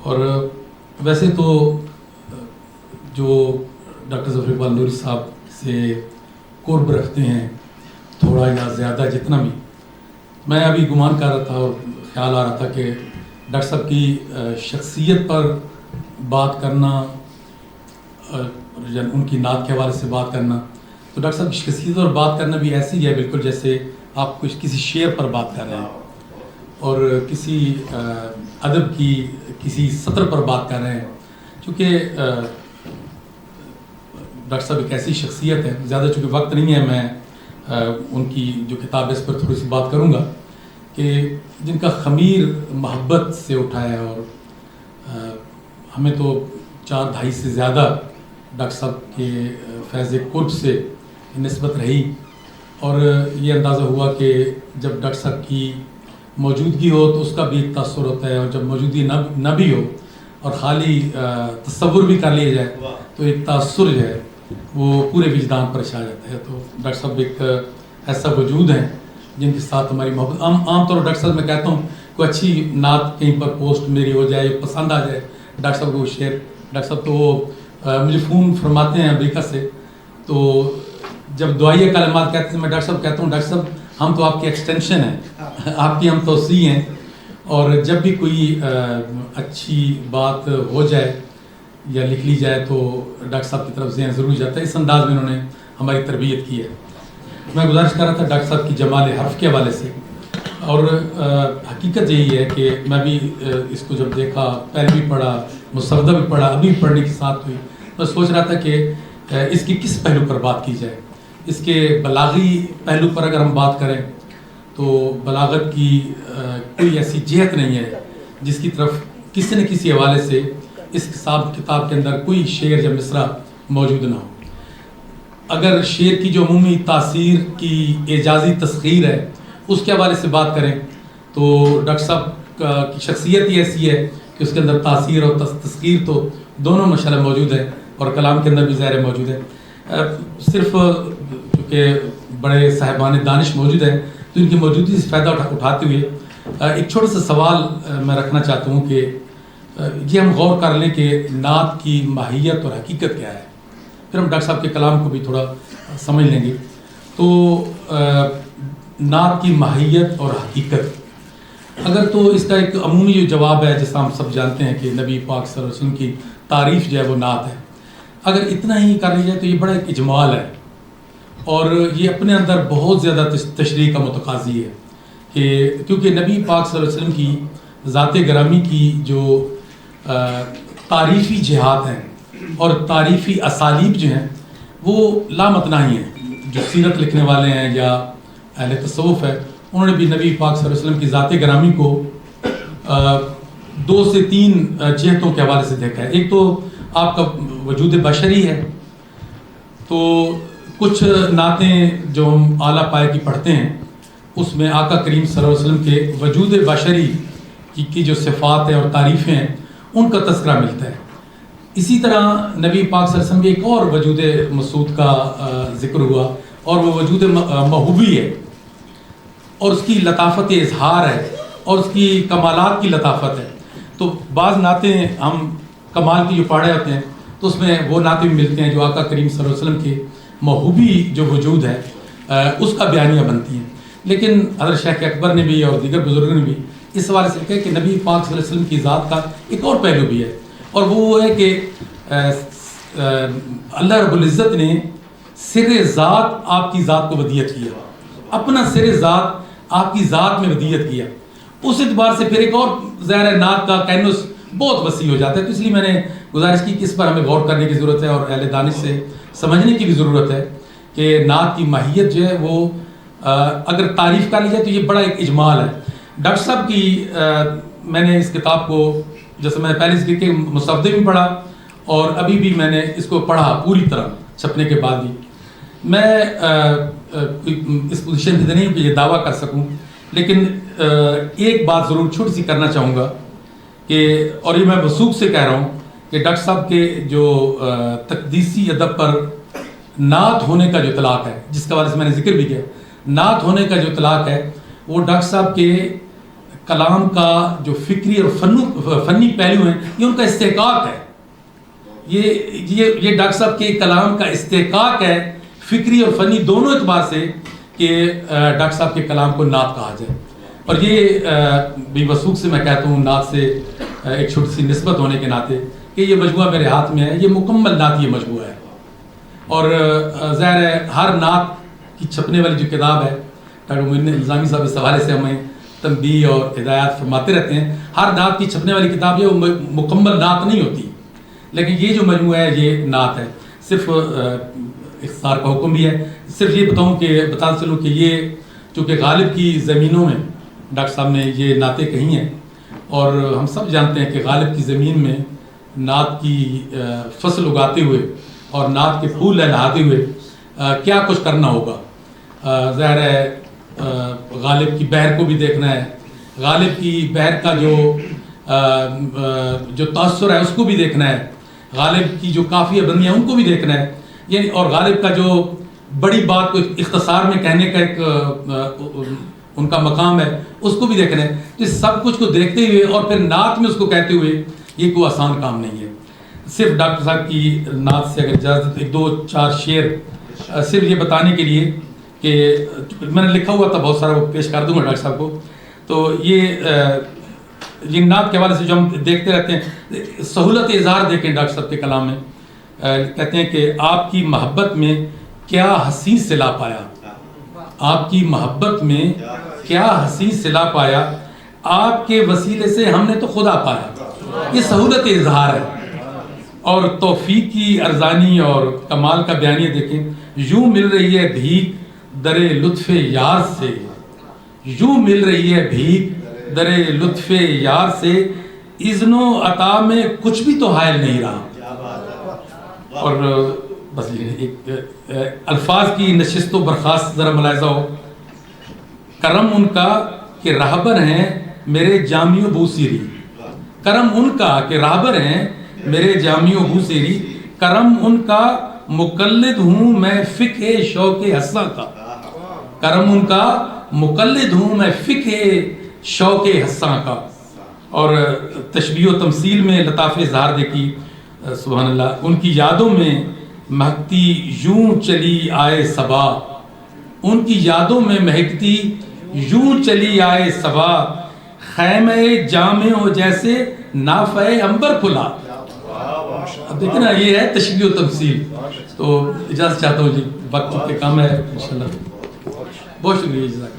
اور ویسے تو جو ڈاکٹر ظفر اقبال نوری صاحب سے قرب رکھتے ہیں تھوڑا یا زیادہ جتنا بھی، میں ابھی گمان کر رہا تھا اور خیال آ رہا تھا کہ ڈاکٹر صاحب کی شخصیت پر بات کرنا، ان کی نعت کے حوالے سے بات کرنا، تو ڈاکٹر صاحب کی شخصیت پر بات کرنا بھی ایسی ہے بالکل جیسے آپ کسی شعر پر بات کر رہے ہیں اور کسی ادب کی کسی سطر پر بات کر رہے ہیں. چونکہ ڈاکٹر صاحب ایک ایسی شخصیت ہے، زیادہ چونکہ وقت نہیں ہے، میں ان کی جو کتاب ہے اس پر تھوڑی سی بات کروں گا، کہ جن کا خمیر محبت سے اٹھا ہے. اور ہمیں تو 4 دہائی سے زیادہ ڈاکٹر صاحب کے فیض قرب سے نسبت رہی، اور یہ اندازہ ہوا کہ جب ڈاکٹر صاحب کی موجودگی ہو تو اس کا بھی ایک تاثر ہوتا ہے، اور جب موجودگی نہ بھی ہو اور خالی تصور بھی کر لیا جائے تو ایک تاثر جو ہے وہ پورے وجدان پر چھا جاتا ہے. تو ڈاکٹر صاحب ایک ایسا وجود ہیں جن کے ساتھ ہماری محبت عام طور پر ڈاکٹر صاحب میں کہتا ہوں کوئی اچھی نعت کہیں پر پوسٹ میری ہو جائے، پسند آ جائے ڈاکٹر صاحب کو وہ شعر، ڈاکٹر صاحب تو وہ مجھے فون فرماتے ہیں امریکہ سے، تو جب دعائیہ کلمات کہتے ہیں میں ڈاکٹر صاحب کہتا ہوں ڈاکٹر صاحب ہم تو آپ کی ایکسٹینشن ہیں، آپ کی ہم توسیع ہیں، اور جب بھی کوئی اچھی بات ہو جائے یا لکھ لی جائے تو ڈاکٹر صاحب کی طرف ذہن ضرور جاتا ہے. اس انداز میں انہوں نے ہماری تربیت کی ہے. میں گزارش کر رہا تھا ڈاکٹر صاحب کی جمال حرف کے حوالے سے، اور حقیقت یہی ہے کہ میں بھی اس کو جب دیکھا، پہلے بھی پڑھا، مسودہ بھی پڑھا، ابھی پڑھنے کی ساتھ ہوئی، میں سوچ رہا تھا کہ اس کی کس پہلو پر بات کی جائے. اس کے بلاغی پہلو پر اگر ہم بات کریں تو بلاغت کی کوئی ایسی جہت نہیں ہے جس کی طرف کسی نہ کسی حوالے سے اس کتاب کے اندر کوئی شعر یا مصرع موجود نہ ہو. اگر شعر کی جو عمومی تاثیر کی اعجازی تسخیر ہے اس کے حوالے سے بات کریں تو ڈاکٹر صاحب کی شخصیت ہی ایسی ہے کہ اس کے اندر تاثیر اور تسخیر تو دونوں ماشاءاللہ موجود ہے، اور کلام کے اندر بھی ظاہر موجود ہے. صرف چونکہ بڑے صاحبان دانش موجود ہیں تو ان کی موجودگی سے فائدہ اٹھاتے ہوئے ایک چھوٹا سا سوال میں رکھنا چاہتا ہوں کہ یہ ہم غور کر لیں کہ نعت کی ماہیت اور حقیقت کیا ہے، پھر ہم ڈاکٹر صاحب کے کلام کو بھی تھوڑا سمجھ لیں گے. تو نعت کی ماہیت اور حقیقت، اگر تو اس کا ایک عمومی جو جواب ہے جیسا ہم سب جانتے ہیں کہ نبی پاک صلی اللہ علیہ وسلم کی تعریف جو ہے وہ نعت ہے. اگر اتنا ہی کر لیا جائے تو یہ بڑا ایک اجمال ہے، اور یہ اپنے اندر بہت زیادہ تشریح کا متقاضی ہے، کہ کیونکہ نبی پاک صلی اللہ علیہ وسلم کی ذات گرامی کی جو تعریفی جہات ہیں اور تعریفی اسالیب جو ہیں وہ لامتناہی ہیں. جو سیرت لکھنے والے ہیں یا اہل تصوف ہے انہوں نے بھی نبی پاک صلی اللہ علیہ وسلم کی ذات گرامی کو 2 سے 3 جہتوں کے حوالے سے دیکھا ہے. ایک تو آپ کا وجود بشری ہے، تو کچھ نعتیں جو ہم اعلیٰ پائے کی پڑھتے ہیں اس میں آقا کریم صلی اللہ علیہ وسلم کے وجود بشری کی جو صفات ہیں اور تعریفیں ہیں ان کا تذکرہ ملتا ہے. اسی طرح نبی پاک صلی اللہ علیہ وسلم کے ایک اور وجود مسعود کا ذکر ہوا، اور وہ وجود محبوبی ہے، اور اس کی لطافت اظہار ہے، اور اس کی کمالات کی لطافت ہے. تو بعض نعتیں ہم کمال کی جو پڑھے ہوتے ہیں تو اس میں وہ نعتیں ملتے ہیں جو آقا کریم صلی اللہ علیہ وسلم کے محبوبی جو وجود ہے اس کا بیانیہ بنتی ہیں. لیکن حضرت شیخ اکبر نے بھی اور دیگر بزرگوں نے بھی اس حوالے سے کہا کہ نبی پاک صلی اللہ علیہ وسلم کی ذات کا ایک اور پہلو بھی ہے، اور وہ ہے کہ اللہ رب العزت نے سر ذات آپ کی ذات کو ودیت کیا، اپنا سر ذات آپ کی ذات میں ودیت کیا. اس اعتبار سے پھر ایک اور ظاہر نعت کا کینوس بہت وسیع ہو جاتا ہے. تو اس لیے میں نے گزارش کی کہ اس پر ہمیں غور کرنے کی ضرورت ہے، اور اہل دانش سے سمجھنے کی بھی ضرورت ہے کہ نعت کی ماہیت جو ہے وہ اگر تعریف کر لی جائے تو یہ بڑا ایک اجمال ہے. ڈاکٹر صاحب کی میں نے اس کتاب کو جیسے میں نے پہلے ذکر کہ مسودے بھی پڑھا اور ابھی بھی میں نے اس کو پڑھا پوری طرح چھپنے کے بعد بھی. میں اس پوزیشن پہ نہیں کہ یہ دعویٰ کر سکوں، لیکن ایک بات ضرور چھوٹی سی کرنا چاہوں گا کہ، اور یہ میں وثوق سے کہہ رہا ہوں کہ ڈاکٹر صاحب کے جو تقدیسی ادب پر نعت ہونے کا جو اطلاق ہے، جس کے حوالے سے میں نے ذکر بھی کیا، نعت ہونے کا جو اطلاق ہے وہ ڈاکٹر صاحب کے کلام کا جو فکری اور فنی پہلو ہیں یہ ان کا استحقاق ہے. یہ ڈاکٹر صاحب کے کلام کا استحقاق ہے فکری اور فنی دونوں اعتبار سے کہ ڈاکٹر صاحب کے کلام کو نعت کہا جائے. اور یہ بھی وثوق سے میں کہتا ہوں نعت سے ایک چھوٹی سی نسبت ہونے کے ناطے کہ یہ مجموعہ میرے ہاتھ میں ہے, یہ مکمل نعت یہ مجموعہ ہے. اور ظاہر ہے ہر نعت کی چھپنے والی جو کتاب ہے, ڈاکٹر معین الزامی صاحب اس حوالے سے ہمیں تنبیہ اور ہدایات فرماتے رہتے ہیں, ہر نعت کی چھپنے والی کتاب یہ مکمل نعت نہیں ہوتی, لیکن یہ جو مجموعہ ہے یہ نعت ہے. صرف اختصار کا حکم بھی ہے. صرف یہ بتا چلوں کہ یہ چونکہ غالب کی زمینوں میں ڈاکٹر صاحب نے یہ نعتیں کہی ہیں, اور ہم سب جانتے ہیں کہ غالب کی زمین میں نعت کی فصل اگاتے ہوئے اور نعت کے پھول لہلاتے ہوئے کیا کچھ کرنا ہوگا. ظاہر ہے غالب کی بحر کو بھی دیکھنا ہے, غالب کی بحر کا جو تاثر ہے اس کو بھی دیکھنا ہے, غالب کی جو قافیہ بندیاں ان کو بھی دیکھنا ہے, یعنی اور غالب کا جو بڑی بات کو اختصار میں کہنے کا ایک ان کا مقام ہے اس کو بھی دیکھنا ہے. اس سب کچھ کو دیکھتے ہوئے اور پھر نعت میں اس کو کہتے ہوئے یہ کوئی آسان کام نہیں ہے. صرف ڈاکٹر صاحب کی نعت سے اگر اجازت ایک دو چار شعر صرف یہ بتانے کے لیے کہ میں نے لکھا ہوا تھا بہت سارا, وہ پیش کر دوں گا ڈاکٹر صاحب کو. تو یہ نعت کے حوالے سے جو ہم دیکھتے رہتے ہیں, سہولت اظہار دیکھیں ڈاکٹر صاحب کے کلام میں. کہتے ہیں کہ آپ کی محبت میں کیا حسین صلا پایا, آپ کی محبت میں کیا حسین صلا پایا, آپ کے وسیلے سے ہم نے تو خدا پایا. یہ سہولت اظہار ہے. اور توفیق کی ارزانی اور کمال کا بیانیہ دیکھیں, یوں مل رہی ہے بھیک در لطف یار سے, یوں مل رہی ہے بھیک در لطف یار سے, اذن و عطا میں کچھ بھی تو حائل نہیں رہا. اور بس ایک الفاظ کی نشست و برخاست ذرا ملاحظہ ہو. کرم ان کا کہ راہبر ہیں میرے جامی و بوسیری, کرم ان کا کہ راہبر ہیں میرے جامی و بوسیری, کرم ان کا مقلد ہوں میں فقہ شوق حساں کا, کرم ان کا مقلد ہوں میں فقہ شوق حساں کا. اور تشبیہ و تمثیل میں لطاف اظہار دیکھی, سبحان اللہ. ان کی یادوں میں مہکتی یوں چلی آئے صبا, ان کی یادوں میں مہکتی یوں چلی آئے صبا, خیمہ جامع ہو جیسے نافع عنبر کھلا. اب دیکھیں نا یہ ہے تشبیہ و تمثیل. تو اجازت چاہتا ہوں جی, وقت کے کام ہے انشاءاللہ. بہت شکریہ جزاک اللہ.